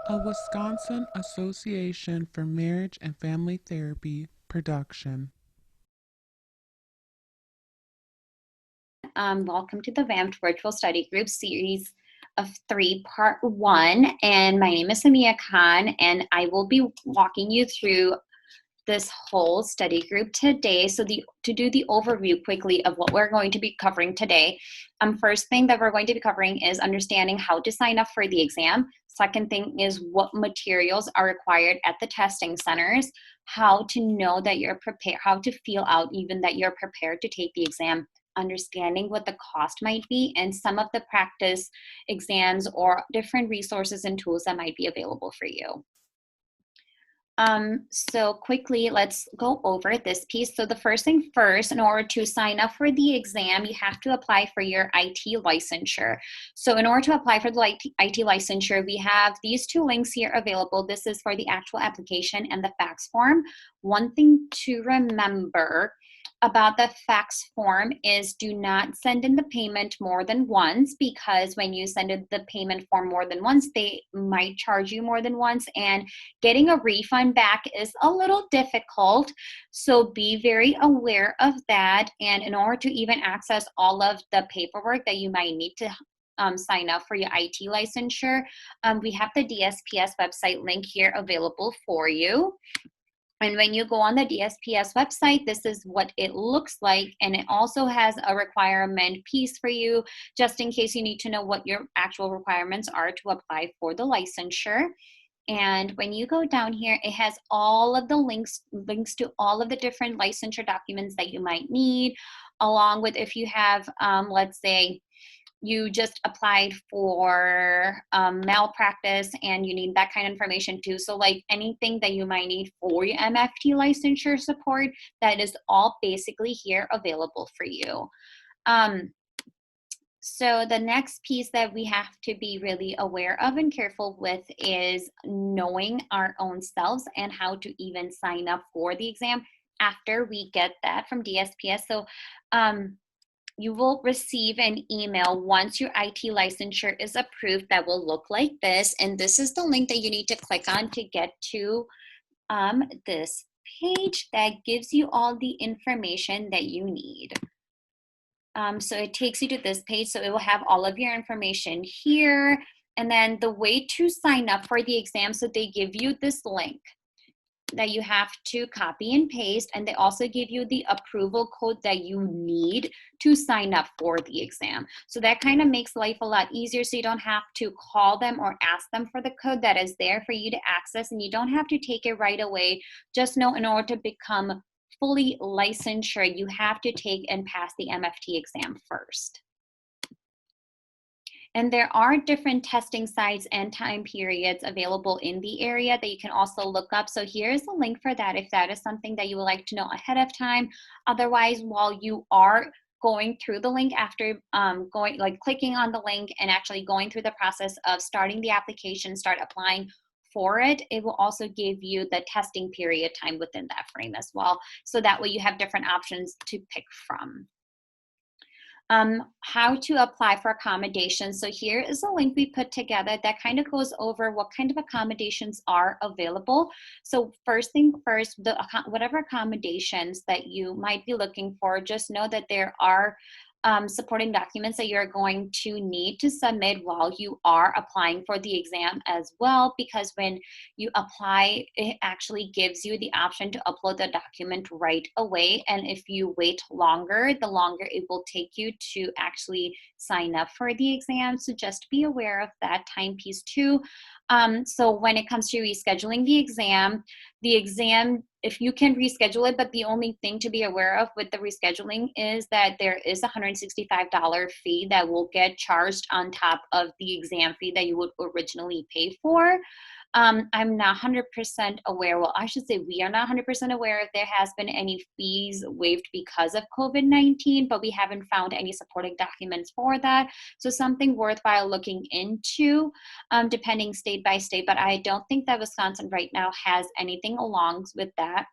A Wisconsin Association for Marriage and Family Therapy production. Welcome to the WAMFT Virtual Study Group Series of 3, Part 1. And my name is Samia Khan, and I will be walking you through this whole study group today. So to do the overview quickly of what we're going to be covering today, first thing that we're going to be covering is understanding how to sign up for the exam. Second thing is what materials are required at the testing centers, how to know that you're prepared, how to feel out even that you're prepared to take the exam, understanding what the cost might be, and some of the practice exams or different resources and tools that might be available for you. So quickly, let's go over this piece. So the first thing first, in order to sign up for the exam, you have to apply for your IT licensure. So in order to apply for the IT licensure, we have these two links here available. This is for the actual application and the fax form. One thing to remember about the fax form is do not send in the payment more than once, because when you send in the payment form more than once, they might charge you more than once, and getting a refund back is a little difficult. So be very aware of that. And in order to even access all of the paperwork that you might need to sign up for your IT licensure, we have the DSPS website link here available for you. And when you go on the DSPS website, this is what it looks like. And it also has a requirement piece for you, just in case you need to know what your actual requirements are to apply for the licensure. And when you go down here, it has all of the links to all of the different licensure documents that you might need, along with if you have, let's say, you just applied for malpractice and you need that kind of information too. So like anything that you might need for your MFT licensure support, that is all basically here available for you. So the next piece that we have to be really aware of and careful with is knowing our own selves and how to even sign up for the exam after we get that from DSPS. So you will receive an email once your IT licensure is approved that will look like this. And this is the link that you need to click on to get to this page that gives you all the information that you need. So it takes you to this page. So it will have all of your information here. And then the way to sign up for the exam, so they give you this link that you have to copy and paste, and they also give you the approval code that you need to sign up for the exam. So that kind of makes life a lot easier, so you don't have to call them or ask them for the code. That is there for you to access, and you don't have to take it right away. Just know, in order to become fully licensure, you have to take and pass the MFT exam first. And there are different testing sites and time periods available in the area that you can also look up. So here's a link for that if that is something that you would like to know ahead of time. Otherwise, while you are going through the link, after clicking on the link and actually going through the process of starting the application, start applying for it, it will also give you the testing period time within that frame as well. So that way you have different options to pick from. How to apply for accommodations. So here is a link we put together that kind of goes over what kind of accommodations are available. So first thing first, whatever accommodations that you might be looking for, just know that there are supporting documents that you're going to need to submit while you are applying for the exam as well, because when you apply, it actually gives you the option to upload the document right away. And if you wait longer, the longer it will take you to actually sign up for the exam. So just be aware of that time piece too. So when it comes to rescheduling the exam, if you can reschedule it, but the only thing to be aware of with the rescheduling is that there is a $165 fee that will get charged on top of the exam fee that you would originally pay for. I'm not 100% aware. Well, I should say we are not 100% aware if there has been any fees waived because of COVID-19, but we haven't found any supporting documents for that. So something worthwhile looking into, depending state by state. But I don't think that Wisconsin right now has anything along with that.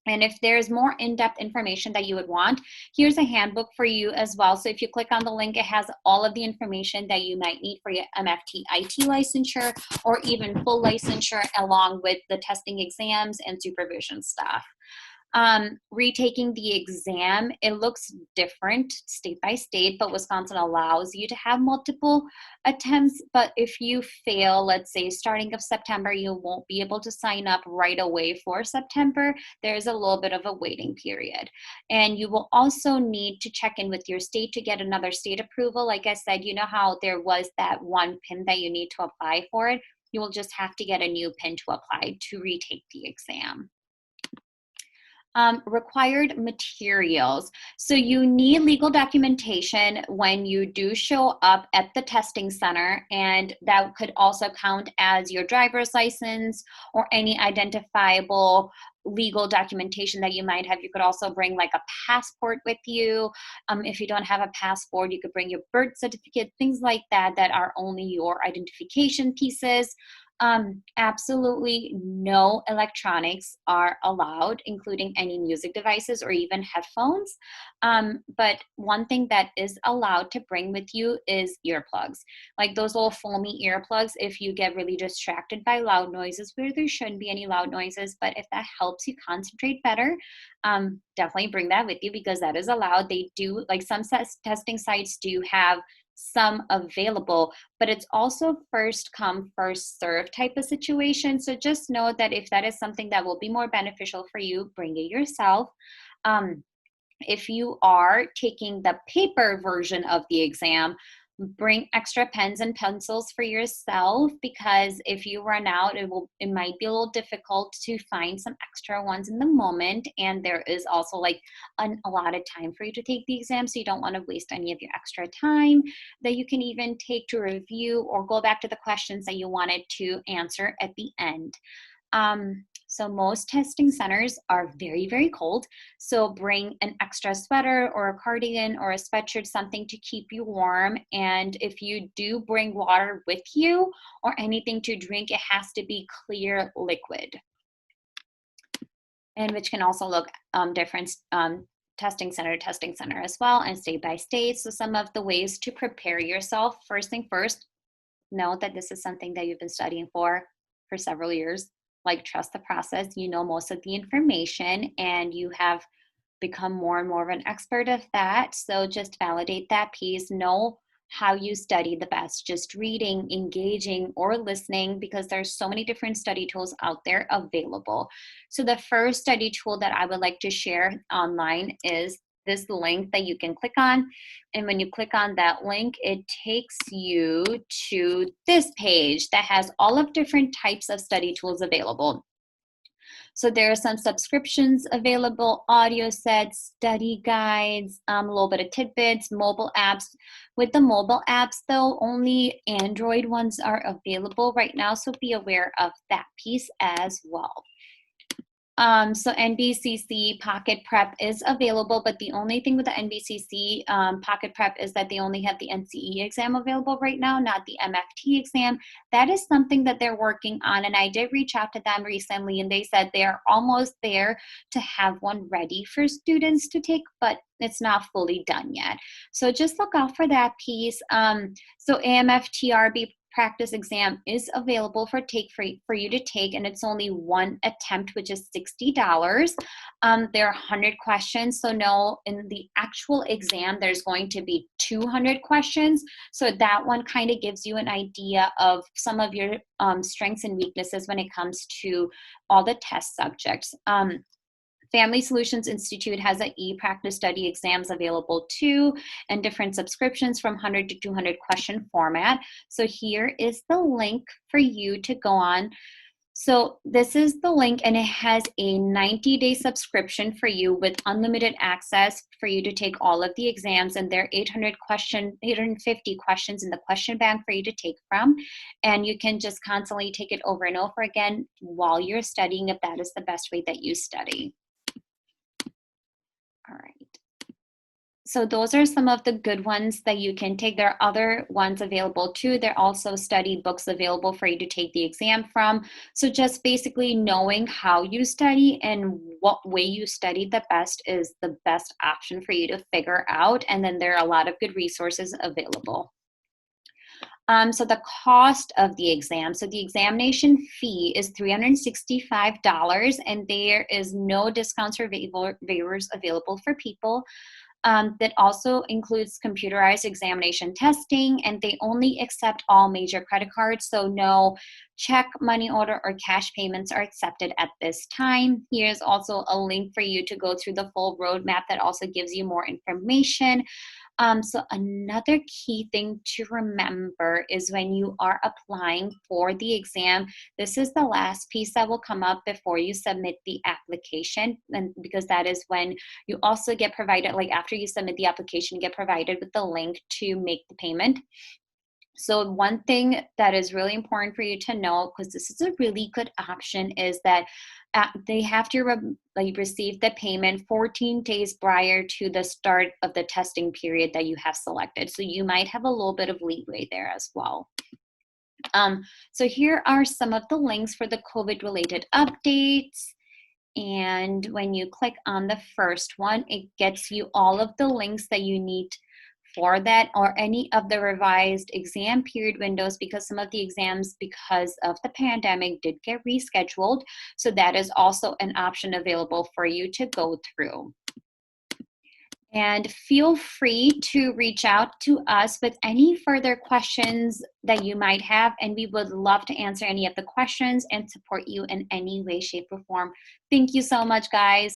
And if there's more in-depth information that you would want, here's a handbook for you as well. So if you click on the link, it has all of the information that you might need for your MFT IT licensure or even full licensure, along with the testing exams and supervision stuff. Retaking the exam, it looks different state by state, but Wisconsin allows you to have multiple attempts. But if you fail, let's say starting of September, you won't be able to sign up right away for September. There's a little bit of a waiting period. And you will also need to check in with your state to get another state approval. Like I said, you know how there was that one PIN that you need to apply for it? You will just have to get a new PIN to apply to retake the exam. Required materials. So you need legal documentation when you do show up at the testing center, and that could also count as your driver's license or any identifiable legal documentation that you might have. You could also bring like a passport with you. If you don't have a passport, you could bring your birth certificate, things like that, that are only your identification pieces. Absolutely no electronics are allowed, including any music devices or even headphones. But one thing that is allowed to bring with you is earplugs, like those little foamy earplugs. If you get really distracted by loud noises, where there shouldn't be any loud noises, but if that helps you concentrate better, definitely bring that with you, because that is allowed. They do, like some testing sites do have some available, but it's also first come, first serve type of situation. So just know that if that is something that will be more beneficial for you, bring it yourself. If you are taking the paper version of the exam, bring extra pens and pencils for yourself, because if you run out, it might be a little difficult to find some extra ones in the moment. And there is also like a lot of time for you to take the exam, so you don't want to waste any of your extra time that you can even take to review or go back to the questions that you wanted to answer at the end. So most testing centers are very, very cold. So bring an extra sweater or a cardigan or a sweatshirt, something to keep you warm. And if you do bring water with you or anything to drink, it has to be clear liquid, and which can also look different testing center to testing center as well, and state by state. So some of the ways to prepare yourself: first thing first, know that this is something that you've been studying for several years. Like, trust the process. You know most of the information and you have become more and more of an expert of that. So just validate that piece. Know how you study the best, just reading, engaging, or listening, because there's so many different study tools out there available. So the first study tool that I would like to share online is this link that you can click on. And when you click on that link, it takes you to this page that has all of different types of study tools available. So there are some subscriptions available, audio sets, study guides, a little bit of tidbits, mobile apps. With the mobile apps though, only Android ones are available right now, so be aware of that piece as well. So NBCC Pocket Prep is available, but the only thing with the NBCC Pocket Prep is that they only have the NCE exam available right now, not the MFT exam. That is something that they're working on, and I did reach out to them recently, and they said they are almost there to have one ready for students to take, but it's not fully done yet. So just look out for that piece. So AMFTRB practice exam is available for you to take, and it's only one attempt, which is $60. There are 100 questions, so no, in the actual exam there's going to be 200 questions, so that one kind of gives you an idea of some of your strengths and weaknesses when it comes to all the test subjects. Family Solutions Institute has an e-practice study exams available too, and different subscriptions from 100 to 200 question format. So here is the link for you to go on. So this is the link, and it has a 90-day subscription for you with unlimited access for you to take all of the exams, and there are 850 questions in the question bank for you to take from, and you can just constantly take it over and over again while you're studying, if that is the best way that you study. All right. So those are some of the good ones that you can take. There are other ones available too. There are also study books available for you to take the exam from. So just basically knowing how you study and what way you studied the best is the best option for you to figure out. And then there are a lot of good resources available. So the cost of the exam, so the examination fee is $365, and there is no discounts or waivers available for people. That also includes computerized examination testing, and they only accept all major credit cards, so no check, money order, or cash payments are accepted at this time. Here's also a link for you to go through the full roadmap that also gives you more information. So another key thing to remember is when you are applying for the exam, this is the last piece that will come up before you submit the application, and because that is when you also get provided, like after you submit the application, you get provided with the link to make the payment. So one thing that is really important for you to know, because this is a really good option, is that they have to receive the payment 14 days prior to the start of the testing period that you have selected. So you might have a little bit of leeway there as well. So here are some of the links for the COVID-related updates. And when you click on the first one, it gets you all of the links that you need for that, or any of the revised exam period windows, because some of the exams, because of the pandemic, did get rescheduled. So that is also an option available for you to go through. And feel free to reach out to us with any further questions that you might have, and we would love to answer any of the questions and support you in any way, shape, or form. Thank you so much, guys.